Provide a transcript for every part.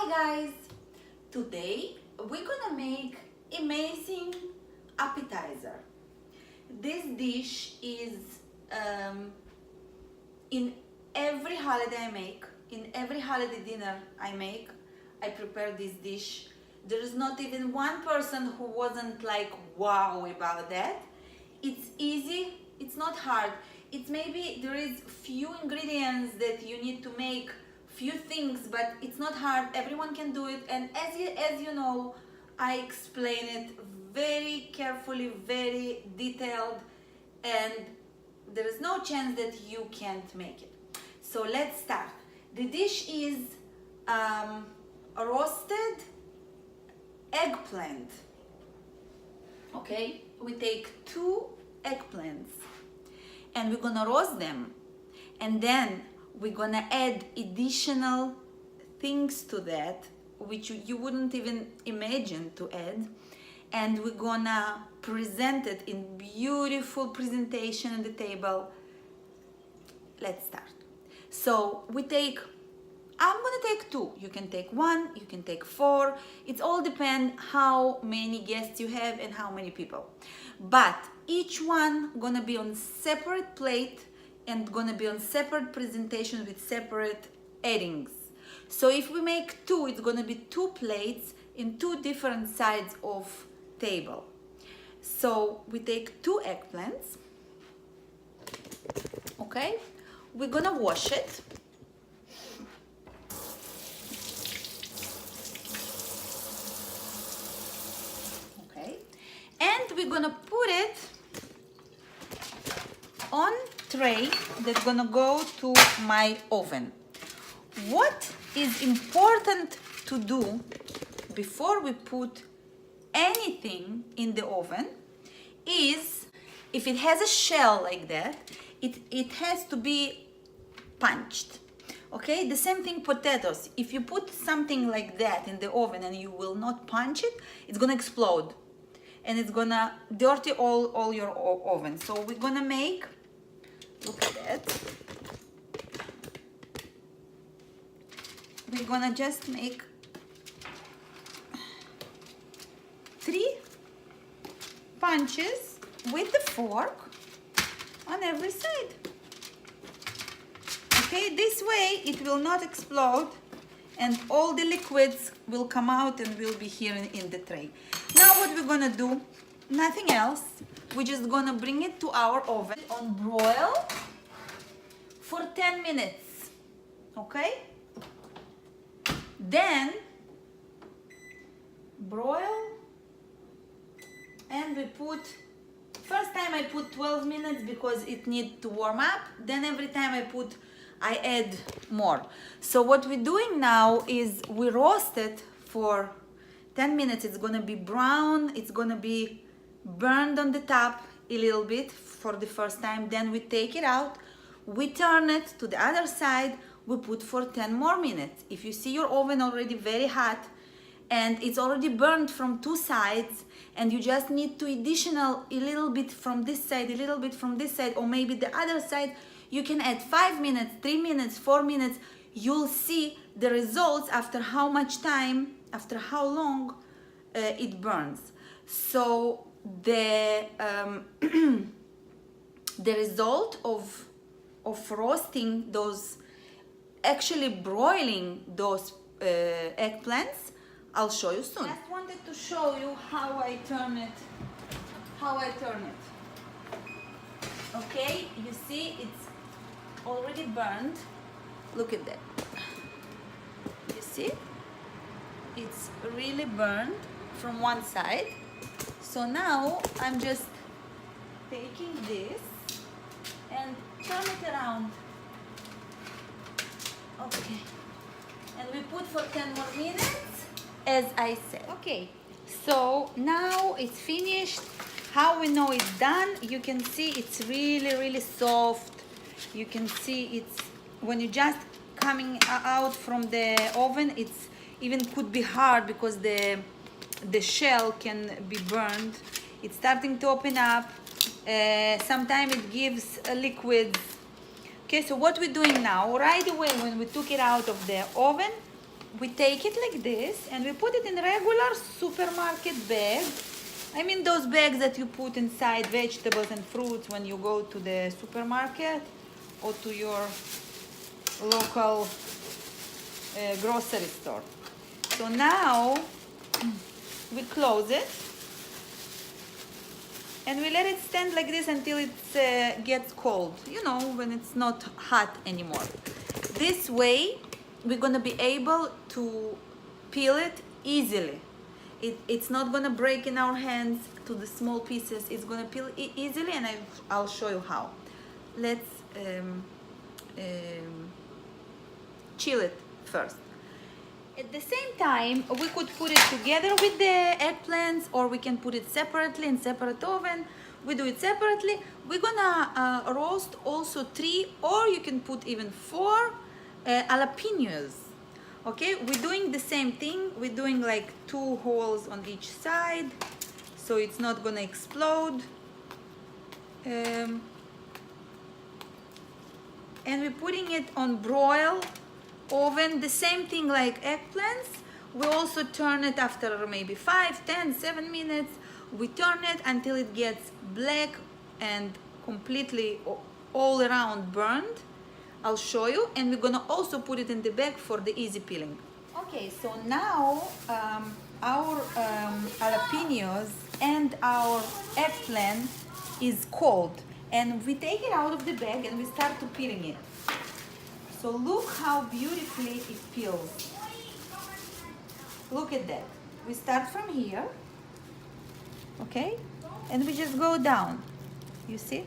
guys, today we're gonna make amazing appetizer. This dish is in every holiday I make, in every holiday dinner I make, I prepare this dish. There is not even one person who wasn't like wow about that. It's easy, it's not hard. It's maybe there is few ingredients that you need to make, few things, but it's not hard. Everyone can do it, and as you know, I explain it very carefully, very detailed, and there is no chance that you can't make it. So let's start. The dish is a roasted eggplant. Okay, we take 2 eggplants and we're gonna roast them, and then we're gonna add additional things to that which you wouldn't even imagine to add, and we're gonna present it in beautiful presentation on the table. Let's start. So I'm gonna take 2. You can take 1, you can take 4. It all depends how many guests you have and how many people. But each one gonna be on separate plate and gonna be on separate presentation with separate addings. So if we make 2, it's gonna be 2 plates in 2 different sides of table. So we take 2 eggplants. Okay, we're gonna wash it. And we're gonna put it on tray that's gonna go to my oven. What is important to do before we put anything in the oven is, if it has a shell like that, it has to be punched. Okay, the same thing potatoes. If you put something like that in the oven and you will not punch it, it's gonna explode. And it's gonna dirty all your oven. So we're gonna make, look at that. We're gonna just make 3 punches with the fork on every side. Okay, this way it will not explode and all the liquids will come out and will be here in the tray. Now what we're gonna do, nothing else, we're just gonna bring it to our oven on broil for 10 minutes, okay? Then broil, and we put, first time I put 12 minutes because it needs to warm up, then every time I add more. So what we're doing now is we roast it for 10 minutes. It's gonna be brown, it's gonna be burned on the top a little bit for the first time. Then we take it out, we turn it to the other side, we put for 10 more minutes. If you see your oven already very hot and it's already burned from 2 sides, and you just need to additional a little bit from this side, a little bit from this side, or maybe the other side, you can add 5 minutes, 3 minutes, 4 minutes. You'll see the results after how much time, after how long it burns. So the the result of roasting those, actually broiling those eggplants, I'll show you soon. I just wanted to show you how I turn it. Okay, you see it's already burned. Look at that. You see? It's really burned from one side. So now I'm just taking this and turn it around. Okay. And we put for 10 more minutes, as I said. Okay. So now it's finished. How we know it's done? You can see it's really soft. You can see it's, when you just coming out from the oven, it's even could be hard because the shell can be burned. It's starting to open up. Sometimes it gives liquids. Okay, so what we're doing now, right away when we took it out of the oven, we take it like this and we put it in regular supermarket bag. I mean those bags that you put inside vegetables and fruits when you go to the supermarket or to your local grocery store. So now we close it and we let it stand like this until it gets cold, you know, when it's not hot anymore. This way we're gonna be able to peel it easily. It's not gonna break in our hands to the small pieces. It's gonna peel easily, and I'll show you how. Let's chill it first. At the same time, we could put it together with the eggplants, or we can put it separately in separate oven. We do it separately. We're gonna roast also 3, or you can put even 4 jalapeños. Okay, we're doing the same thing. We're doing like 2 holes on each side, so it's not gonna explode. And we're putting it on broil oven, the same thing like eggplants. We also turn it after maybe 5, 10, 7 minutes. We turn it until it gets black and completely all around burned. I'll show you, and we're gonna also put it in the bag for the easy peeling. Okay, so now our jalapeños and our eggplant is cold, and we take it out of the bag and we start to peeling it. So look how beautifully it peels. Look at that. We start from here, okay, and we just go down. You see?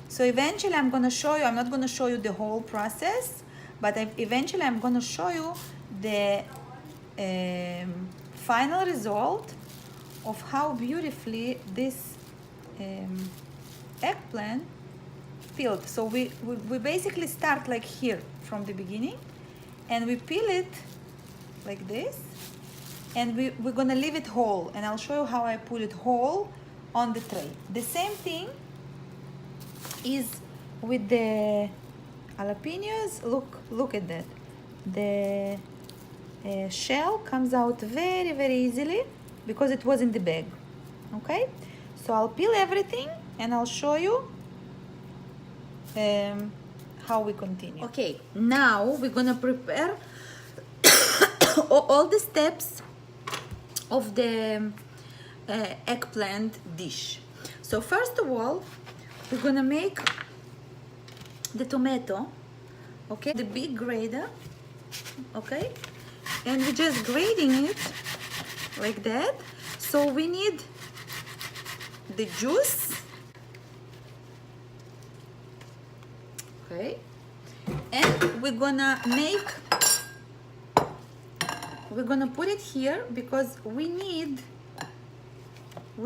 So eventually I'm going to show you, I'm not going to show you the whole process, but eventually I'm going to show you the final result of how beautifully this eggplant peeled. So we basically start like here from the beginning, and we peel it like this, and we're going to leave it whole, and I'll show you how I put it whole on the tray. The same thing is with the jalapeños. Look at that. The shell comes out very, very easily because it was in the bag. Okay, so I'll peel everything and I'll show you how we continue. Okay, now we're gonna prepare all the steps of the eggplant dish. So first of all, we're gonna make the tomato, okay, the big grater, okay, and we're just grating it like that. So we need the juice, okay, and we're gonna put it here because we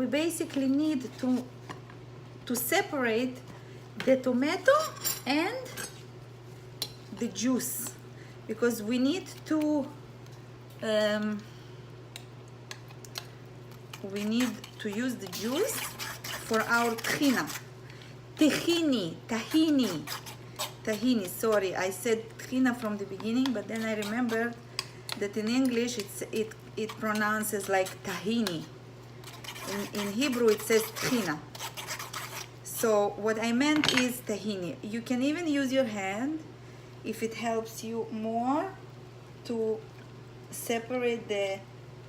basically need to separate the tomato and the juice, because we need to use the juice for our tahini. Sorry, I said tahina from the beginning, but then I remembered that in English it pronounces like tahini. In Hebrew it says tahina. So what I meant is tahini. You can even use your hand if it helps you more to separate the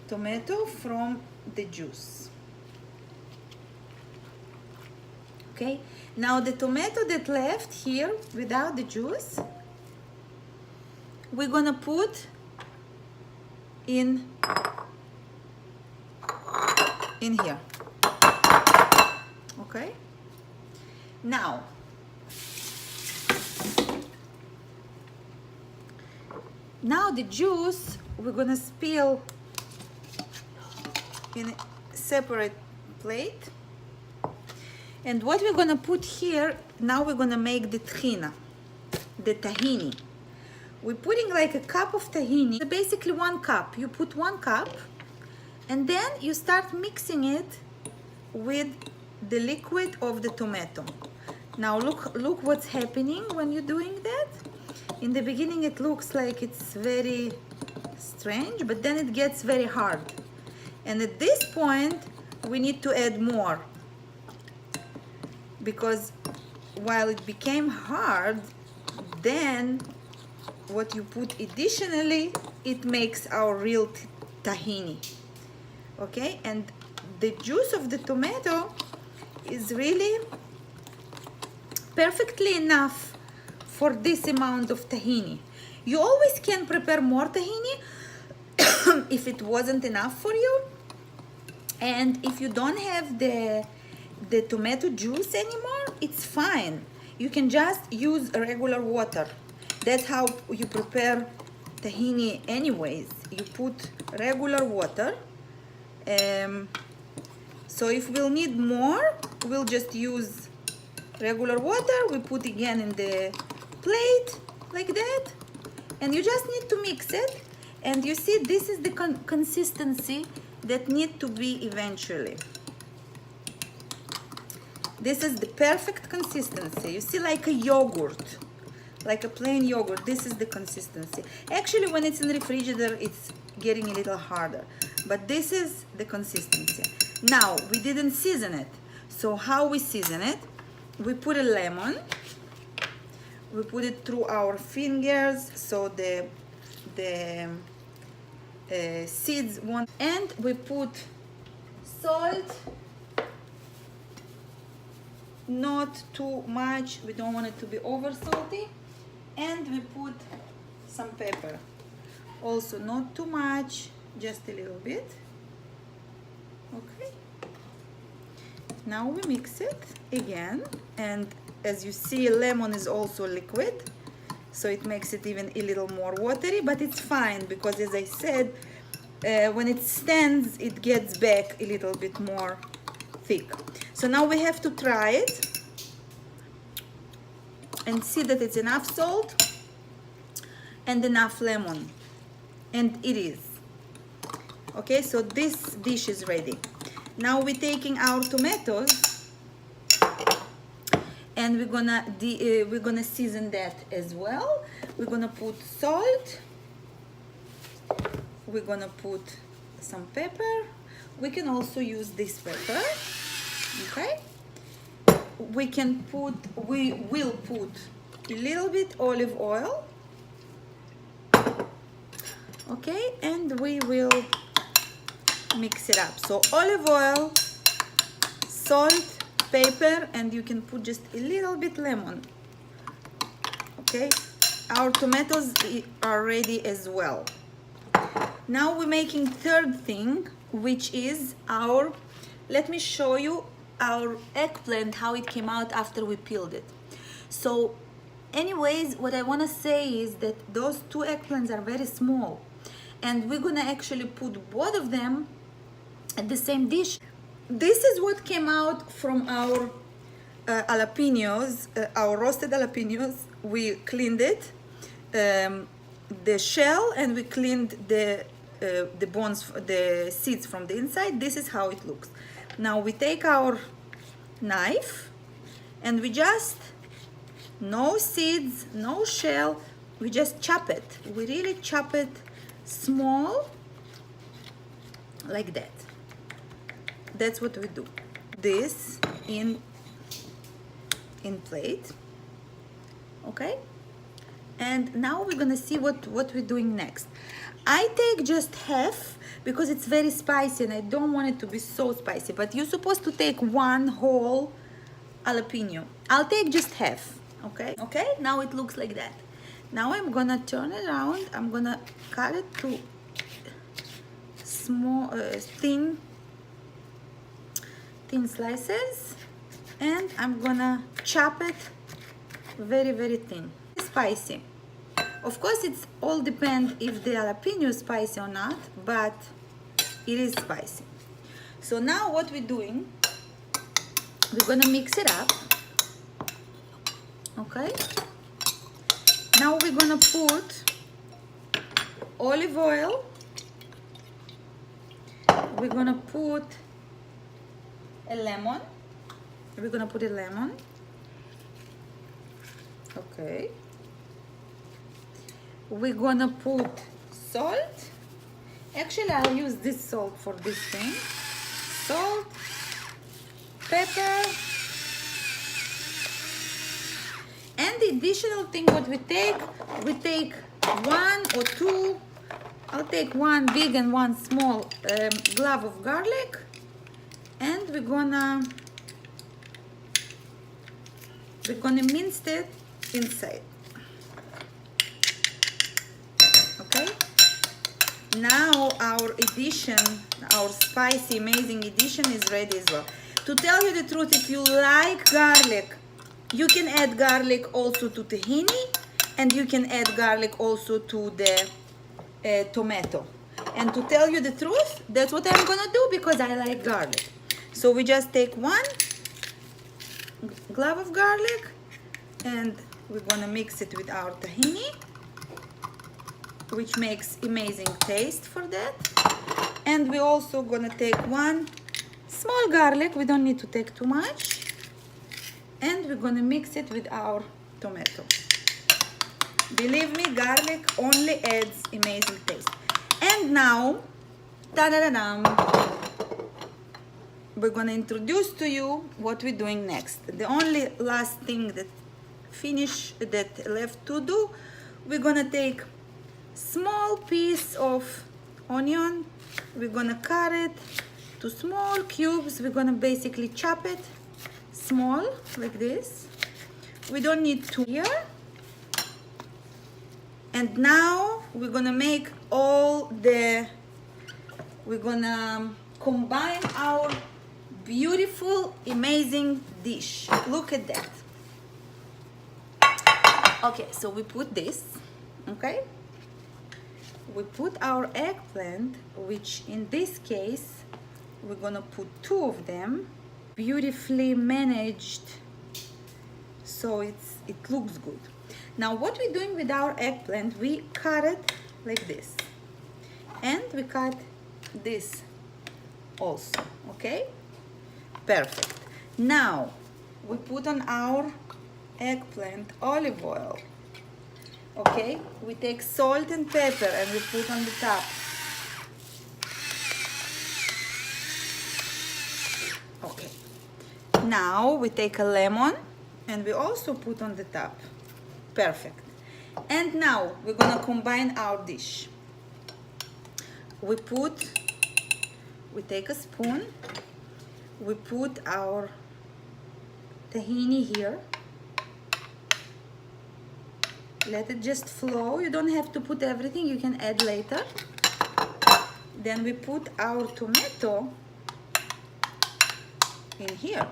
tomato from the juice. Okay, now the tomato that left here without the juice, we're gonna put in here. Okay, now the juice we're gonna spill in a separate plate, and what we're gonna put here now, we're gonna make the tahini. We're putting like a cup of tahini, so basically 1 cup. You put 1 cup, and then you start mixing it with the liquid of the tomato. Now look what's happening when you're doing that. In the beginning it looks like it's very strange, but then it gets very hard. And at this point, we need to add more, because while it became hard, then what you put additionally, it makes our real tahini. Okay, and the juice of the tomato is really perfectly enough for this amount of tahini. You always can prepare more tahini if it wasn't enough for you, and if you don't have the tomato juice anymore, it's fine. You can just use regular water. That's how you prepare tahini anyways. You put regular water. So if we'll need more, we'll just use regular water. We put again in the plate like that, and you just need to mix it. And you see, this is the consistency that need to be eventually. This is the perfect consistency. You see, like a yogurt, like a plain yogurt. This is the consistency. Actually, when it's in the refrigerator, it's getting a little harder, but this is the consistency. Now, we didn't season it. So how we season it? We put a lemon. We put it through our fingers so the seeds won't, and we put salt, not too much, we don't want it to be over salty, and we put some pepper, also not too much, just a little bit. Okay, now we mix it again, and as you see, lemon is also liquid, so it makes it even a little more watery, but it's fine because, as I said, when it stands, it gets back a little bit more thick. So now we have to try it and see that it's enough salt and enough lemon, and it is. Okay, so this dish is ready. Now we're taking our tomatoes and we're gonna season that as well. We're gonna put salt, we're gonna put some pepper. We can also use this pepper. Okay, we will put a little bit olive oil. Okay, and we will mix it up. So olive oil, salt, pepper, and you can put just a little bit lemon. Okay, our tomatoes are ready as well. Now we're making third thing, which is our, let me show you our eggplant, how it came out after we peeled it. So anyways, what I want to say is that those two eggplants are very small, and we're gonna actually put both of them at the same dish. This is what came out from our jalapeños, our roasted jalapeños. We cleaned it, the shell, and we cleaned the bones, the seeds from the inside. This is how it looks. Now we take our knife and we just, no seeds, no shell, we just chop it. We really chop it small, like that. That's what we do. This in plate. Okay, and now we're gonna see what we're doing next. I take just half because it's very spicy and I don't want it to be so spicy, but you're supposed to take one whole jalapeno. I'll take just half. Okay, now it looks like that. Now I'm gonna turn it around. I'm gonna cut it to small thin slices, and I'm gonna chop it very, very thin. Spicy. Of course, it's all depends if the jalapeno is spicy or not, but it is spicy. So now what we're doing, we're gonna mix it up. Okay. Now we're gonna put olive oil. We're gonna put a lemon. We're gonna put a lemon. Okay. We're gonna put salt. actually I'll use this salt for this thing. Salt, pepper, and the additional thing what we take one or two, I'll take one big and one small clove of garlic, and we're gonna mince it inside. Okay, now our addition, our spicy amazing addition is ready as well. To tell you the truth, if you like garlic, you can add garlic also to tahini, and you can add garlic also to the tomato. And to tell you the truth, that's what I'm gonna do because I like garlic. So we just take one clove of garlic and we're gonna mix it with our tahini, which makes amazing taste for that. And we're also gonna take one small garlic, we don't need to take too much, and we're gonna mix it with our tomato. Believe me, garlic only adds amazing taste. And now, ta-da-da-dam, we're gonna introduce to you what we're doing next. The only last thing that left to do, we're gonna take small piece of onion, we're gonna cut it to small cubes, we're gonna basically chop it small like this. We don't need to here. And now we're gonna make we're gonna combine our beautiful, amazing dish. Look at that. Okay, so we put this, okay? We put our eggplant, which in this case, we're gonna put 2 of them, beautifully managed, so it looks good. Now what we're doing with our eggplant, we cut it like this. And we cut this also, okay? Perfect. Now we put on our eggplant olive oil, okay? We take salt and pepper and we put on the top. Okay. Now we take a lemon and we also put on the top. Perfect. And now we're gonna combine our dish. We take a spoon, we put our tahini here, let it just flow. You don't have to put everything, you can add later. Then we put our tomato in here.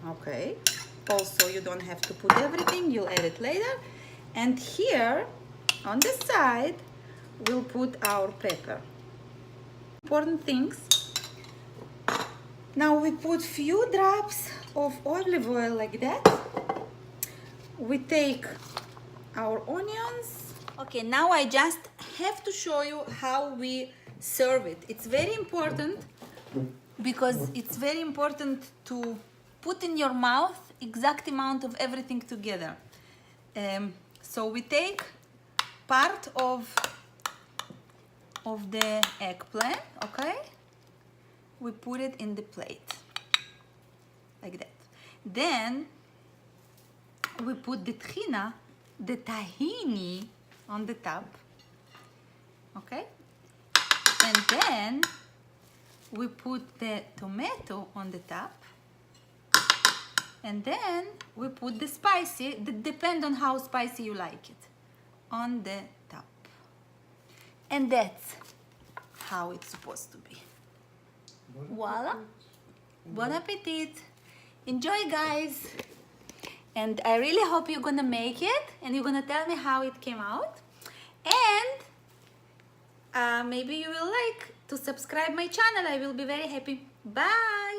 Okay, also you don't have to put everything, you'll add it later. And here on the side we'll put our pepper. Important things. Now we put few drops of olive oil like that. We take our onions. Okay, now I just have to show you how we serve it. It's very important because it's very important to put in your mouth exact amount of everything together. So we take part of the eggplant, okay? We put it in the plate like that. Then we put the tahini on the top, okay? And then we put the tomato on the top. And then we put the spicy, depend on how spicy you like it, on the top. And that's how it's supposed to be. Voila. Bon appetit. Enjoy, guys. And I really hope you're gonna make it and you're gonna tell me how it came out. And maybe you will like to subscribe my channel. I will be very happy. Bye.